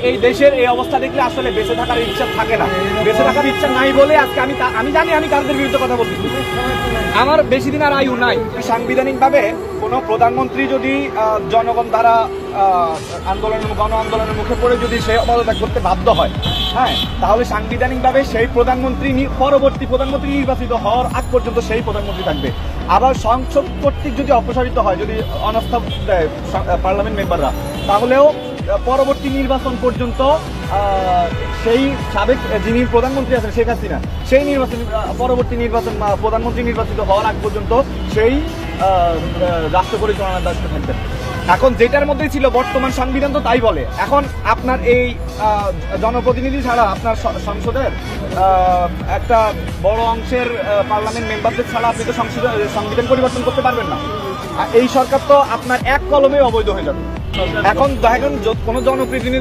এই দেশের এই অবস্থা দেখলে আসলে বেঁচে থাকার ইচ্ছা থাকে না। বেঁচে থাকার ইচ্ছা নাই বলে আজকে আমি জানি আমি কাদের বিরুদ্ধে কথা বলতেছি। আমার বেশি দিন আর আয়ু নাই। সাংবিধানিকভাবে কোনো প্রধানমন্ত্রী যদি জনগণ দ্বারা গণ আন্দোলনের মুখে পড়ে যদি সে পদত্যাগ করতে বাধ্য হয়, হ্যাঁ, তাহলে সাংবিধানিকভাবে সেই প্রধানমন্ত্রী পরবর্তী প্রধানমন্ত্রী নির্বাচিত হওয়ার আগ পর্যন্ত সেই প্রধানমন্ত্রী থাকবে। আবার সংসদ কর্তৃক যদি অপসারিত হয়, যদি অনাস্থা দেয় পার্লামেন্ট মেম্বাররা, তাহলেও পরবর্তী নির্বাচন পর্যন্ত সেই সাবেক যিনি প্রধানমন্ত্রী আছেন শেখ হাসিনা, সেই পরবর্তী নির্বাচন প্রধানমন্ত্রী নির্বাচিত হওয়ার আগ পর্যন্ত সেই রাষ্ট্র পরিচালনার দায়িত্ব থাকবেন। এখন যেটার মধ্যেই ছিল বর্তমান সংবিধান তো তাই বলে। এখন আপনার এই জনপ্রতিনিধি ছাড়া আপনার সংসদের একটা বড় অংশের পার্লামেন্ট মেম্বারদের ছাড়া আপনি তো সংবিধান পরিবর্তন করতে পারবেন না। এই সরকার তো আপনার এক কলমে অবৈধ হয়ে যাবে। এখন দেখেন কোনো জনপ্রতিনিধি